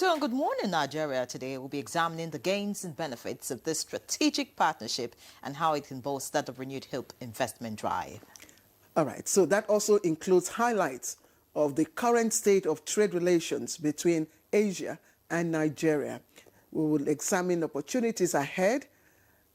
So, Good Morning Nigeria today we'll be examining the gains and benefits of this strategic partnership and how it can bolster the renewed hope investment drive. All right, so that also includes highlights of the current state of trade relations between Asia and Nigeria. We will examine opportunities ahead,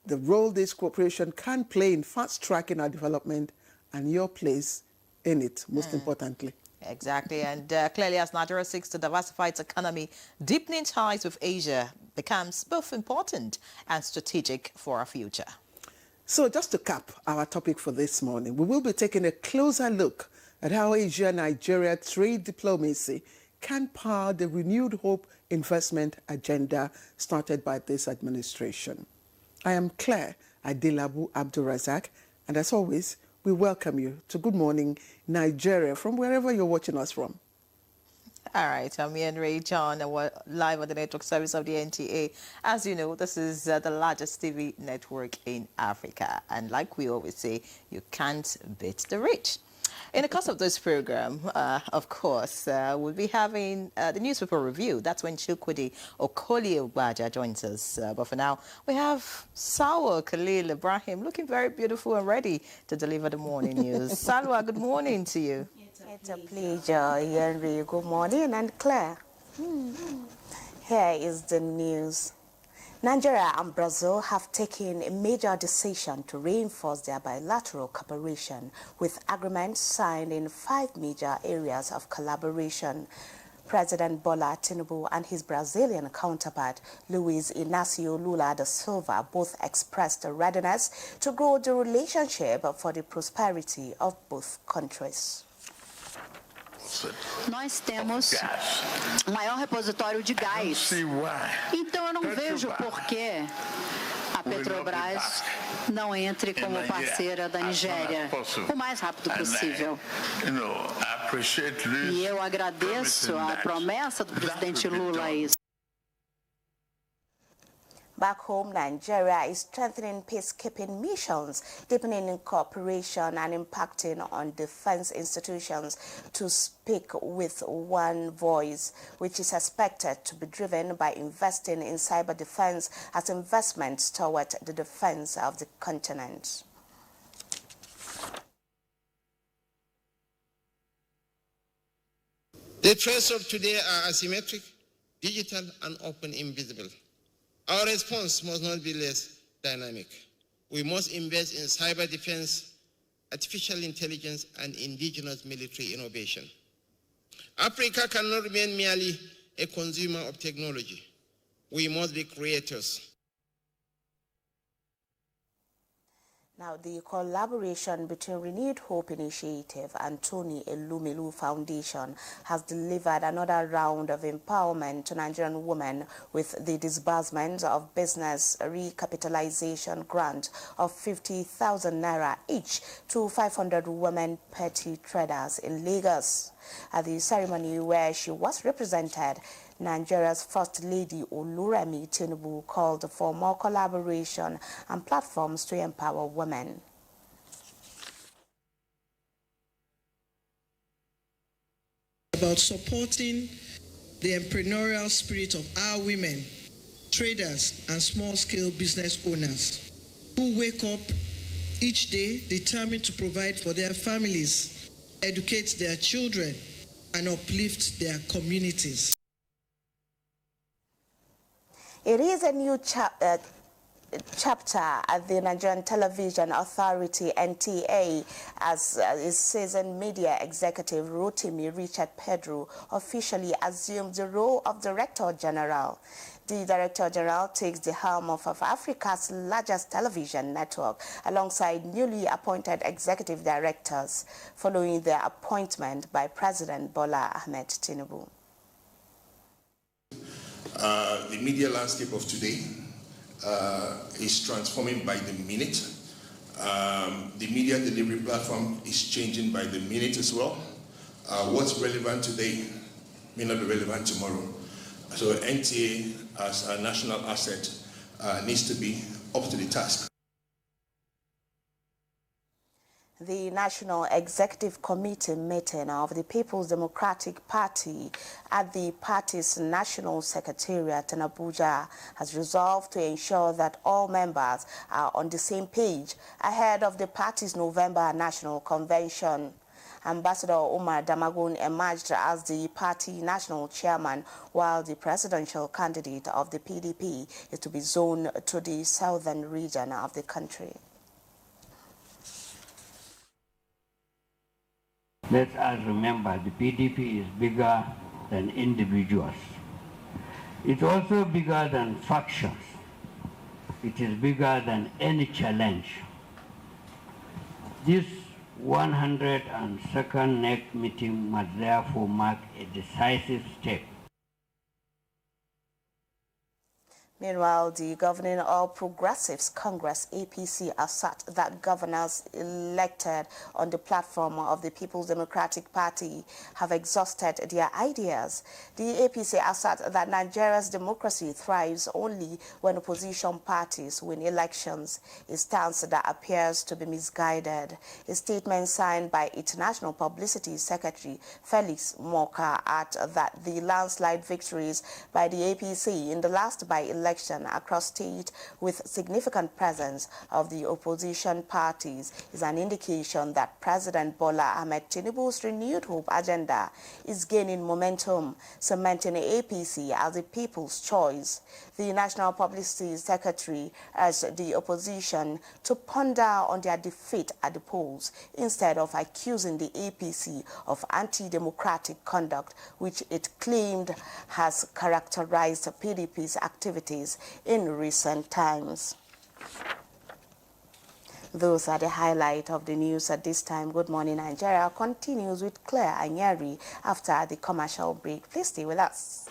the role this cooperation can play in fast-tracking our development, and your place in it, most importantly. Exactly, and clearly as Nigeria seeks to diversify its economy, deepening ties with Asia becomes both important and strategic for our future. So just to cap our topic for this morning, we will be taking a closer look at how Asia-Nigeria trade diplomacy can power the renewed hope investment agenda started by this administration. I am Claire Adilabu Abdulrazak, and as always, we welcome you to Good Morning Nigeria from wherever you're watching us from. All right, I'm Ian Ray John, and we're live on the network service of the NTA. As you know, this is the largest TV network in Africa. And like we always say, you can't beat the rich. In the course of this program, of course, we'll be having the newspaper review. That's when Chukwudi Okoli Abuja joins us. But for now, we have Salwa Khalil Ibrahim looking very beautiful and ready to deliver the morning news. Salwa, good morning to you. It's a pleasure, Henry. Good morning, and Claire. Here is the news. Nigeria and Brazil have taken a major decision to reinforce their bilateral cooperation with agreements signed in 5 major areas of collaboration. President Bola Tinubu and his Brazilian counterpart, Luiz Inácio Lula da Silva, both expressed a readiness to grow the relationship for the prosperity of both countries. Nós temos o maior repositório de gás. Então eu não vejo por que a Petrobras não entre como parceira da Nigéria o mais rápido possível. E eu agradeço a promessa do presidente Lula a isso. Back home, Nigeria is strengthening peacekeeping missions, deepening cooperation and impacting on defense institutions to speak with one voice, which is expected to be driven by investing in cyber defense as investments toward the defense of the continent. The threats of today are asymmetric, digital, and often invisible. Our response must not be less dynamic. We must invest in cyber defense, artificial intelligence, and indigenous military innovation. Africa cannot remain merely a consumer of technology. We must be creators. Now, the collaboration between Renewed Hope Initiative and Tony Elumelu Foundation has delivered another round of empowerment to Nigerian women with the disbursement of business recapitalization grant of 50,000 naira each to 500 women petty traders in Lagos. At the ceremony where she was represented, Nigeria's First Lady Oluremi Tinubu called for more collaboration and platforms to empower women. About supporting the entrepreneurial spirit of our women, traders and small-scale business owners who wake up each day determined to provide for their families, educate their children, and uplift their communities. It is a new chapter at the Nigerian Television Authority, NTA, as its seasoned media executive Rotimi Richard Pedro officially assumed the role of Director General. The Director General takes the helm of Africa's largest television network alongside newly appointed executive directors following their appointment by President Bola Ahmed Tinubu. The media landscape of today is transforming by the minute. The media delivery platform is changing by the minute as well. What's relevant today may not be relevant tomorrow. So NTA as a national asset needs to be up to the task. The National Executive Committee meeting of the People's Democratic Party at the party's National Secretariat in Abuja has resolved to ensure that all members are on the same page ahead of the party's November National Convention. Ambassador Umar Damagun emerged as the party national chairman, while the presidential candidate of the PDP is to be zoned to the southern region of the country. Let us remember the PDP is bigger than individuals. It's also bigger than factions. It is bigger than any challenge. This 102nd NEC meeting must therefore mark a decisive step. Meanwhile, the governing All Progressives Congress APC assert that governors elected on the platform of the People's Democratic Party have exhausted their ideas. The APC assert that Nigeria's democracy thrives only when opposition parties win elections, a stance that appears to be misguided. A statement signed by International Publicity Secretary Felix Moka adds that the landslide victories by the APC in the last by-election across state with significant presence of the opposition parties is an indication that President Bola Ahmed Tinubu's renewed hope agenda is gaining momentum, cementing the APC as the people's choice. The National Publicity Secretary urged the opposition to ponder on their defeat at the polls instead of accusing the APC of anti-democratic conduct, which it claimed has characterized PDP's activities in recent times. Those are the highlight of the news at this time. Good Morning Nigeria continues with Claire Anyari after the commercial break. Please stay with us.